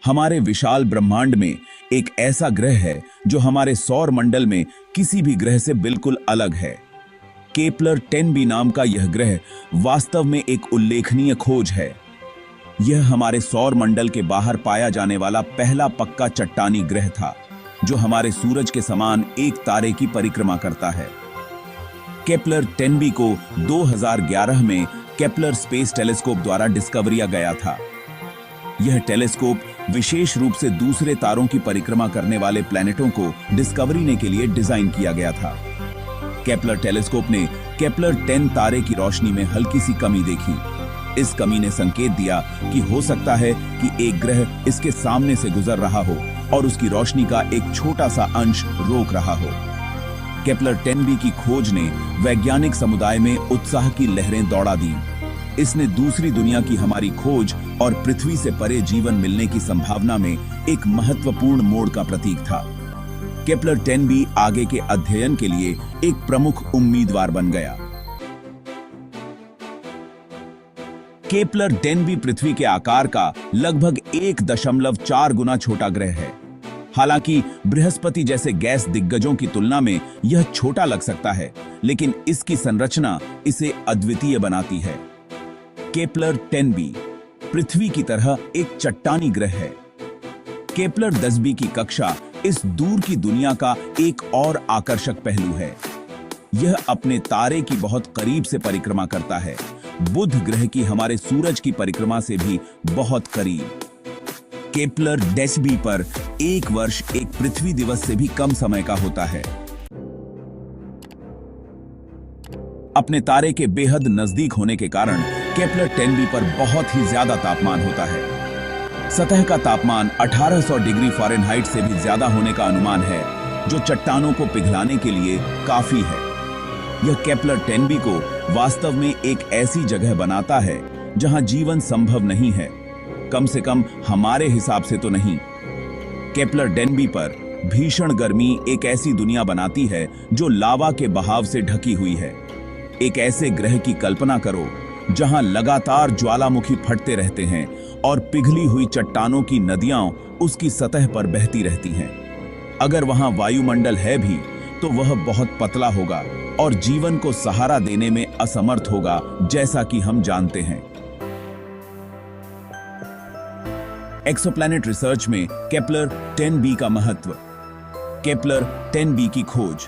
हमारे विशाल ब्रह्मांड में एक ऐसा ग्रह है जो हमारे सौर मंडल में किसी भी ग्रह से बिल्कुल अलग है। केपलर 10b नाम का यह ग्रह वास्तव में एक उल्लेखनीय खोज है। यह हमारे सौर मंडल के बाहर पाया जाने वाला पहला पक्का चट्टानी ग्रह था जो हमारे सूरज के समान एक तारे की परिक्रमा करता है। केपलर 10b को 2011 में केपलर स्पेस टेलीस्कोप द्वारा डिस्कवर किया गया था। यह टेलीस्कोप विशेष रूप से दूसरे तारों की परिक्रमा करने वाले प्लैनेटों को डिस्कवरी के लिए डिजाइन किया गया था। केपलर टेलीस्कोप ने केपलर 10 तारे की रोशनी में हल्की सी कमी देखी। इस कमी ने संकेत दिया कि हो सकता है कि एक ग्रह इसके सामने से गुजर रहा हो और उसकी रोशनी का एक छोटा सा अंश रोक रहा हो। केपलर 10b की खोज ने वैज्ञानिक समुदाय में उत्साह की लहरें दौड़ा दी। इसने दूसरी दुनिया की हमारी खोज और पृथ्वी से परे जीवन मिलने की संभावना में एक महत्वपूर्ण मोड़ का प्रतीक था। केपलर 10b आगे के अध्ययन के लिए एक प्रमुख उम्मीदवार बन गया। केपलर 10b पृथ्वी के आकार का लगभग 1.4 गुना छोटा ग्रह है। हालांकि बृहस्पति जैसे गैस दिग्गजों की तुलना में यह छोटा लग सकता है, लेकिन इसकी संरचना इसे अद्वितीय बनाती है। केपलर 10b पृथ्वी की तरह एक चट्टानी ग्रह है। केपलर 10b की कक्षा इस दूर की दुनिया का एक और आकर्षक पहलू है। यह अपने तारे की बहुत करीब से परिक्रमा करता है, बुध ग्रह की हमारे सूरज की परिक्रमा से भी बहुत करीब। केपलर 10b पर एक वर्ष एक पृथ्वी दिवस से भी कम समय का होता है। अपने तारे के बेहद नजदीक होने के कारण केपलर 10b पर बहुत ही ज्यादा तापमान होता है। सतह का तापमान 1800 डिग्री फ़ारेनहाइट से भी ज्यादा होने का अनुमान है, जो चट्टानों को पिघलाने के लिए काफी है। यह केपलर 10b को वास्तव में एक ऐसी जगह बनाता है जहां जीवन संभव नहीं है, कम से कम हमारे हिसाब से तो नहीं। केपलर 10b पर भीषण गर्मी एक ऐसी दुनिया बनाती है जो लावा के बहाव से ढकी हुई है। एक ऐसे ग्रह की कल्पना करो जहां लगातार ज्वालामुखी फटते रहते हैं और पिघली हुई चट्टानों की नदियां उसकी सतह पर बहती रहती हैं। अगर वहां वायुमंडल है भी तो वह बहुत पतला होगा और जीवन को सहारा देने में असमर्थ होगा, जैसा कि हम जानते हैं। एक्सोप्लैनेट रिसर्च में केपलर 10b का महत्व। केपलर 10b की खोज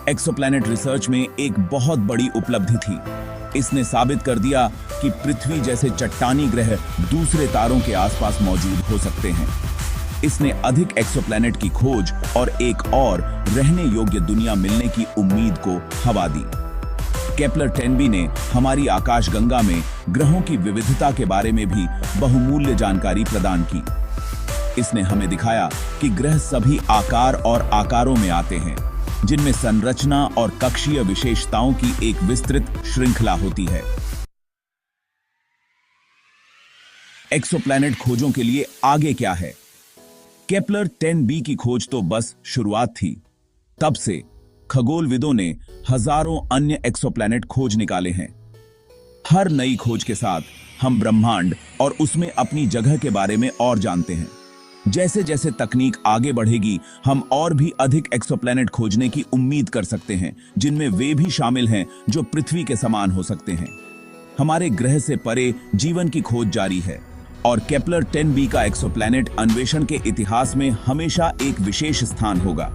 एक्सोप्लैनेट रिसर्च में एक बहुत बड़ी उपलब्धि थी। इसने साबित कर दिया कि पृथ्वी जैसे चट्टानी ग्रह दूसरे तारों के आसपास मौजूद हो सकते हैं। इसने अधिक एक्सोप्लैनेट की खोज और एक और रहने योग्य दुनिया मिलने की उम्मीद को हवा दी। केपलर 10b ने हमारी आकाशगंगा में ग्रहों की विविधता के बारे में भी बहुमूल्य जानकारी प्रदान की। इसने हमें दिखाया कि ग्रह सभी आकार और आकारों में आते हैं, जिनमें संरचना और कक्षीय विशेषताओं की एक विस्तृत श्रृंखला होती है। एक्सोप्लैनेट खोजों के लिए आगे क्या है? केपलर 10b की खोज तो बस शुरुआत थी। तब से खगोलविदों ने हजारों अन्य एक्सोप्लैनेट खोज निकाले हैं। हर नई खोज के साथ हम ब्रह्मांड और उसमें अपनी जगह के बारे में और जानते हैं। जैसे जैसे तकनीक आगे बढ़ेगी, हम और भी अधिक एक्सोप्लैनेट खोजने की उम्मीद कर सकते हैं, जिनमें वे भी शामिल हैं जो पृथ्वी के समान हो सकते हैं। हमारे ग्रह से परे जीवन की खोज जारी है और केपलर 10b का एक्सोप्लैनेट अन्वेषण के इतिहास में हमेशा एक विशेष स्थान होगा।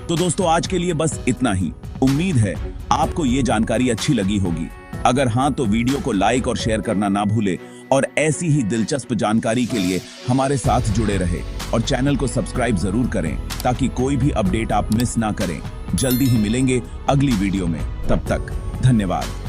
तो दोस्तों, आज के लिए बस इतना ही। उम्मीद है आपको ये जानकारी अच्छी लगी होगी। अगर हाँ, तो वीडियो को लाइक और शेयर करना ना भूले और ऐसी ही दिलचस्प जानकारी के लिए हमारे साथ जुड़े रहे और चैनल को सब्सक्राइब जरूर करें ताकि कोई भी अपडेट आप मिस ना करें। जल्दी ही मिलेंगे अगली वीडियो में। तब तक धन्यवाद।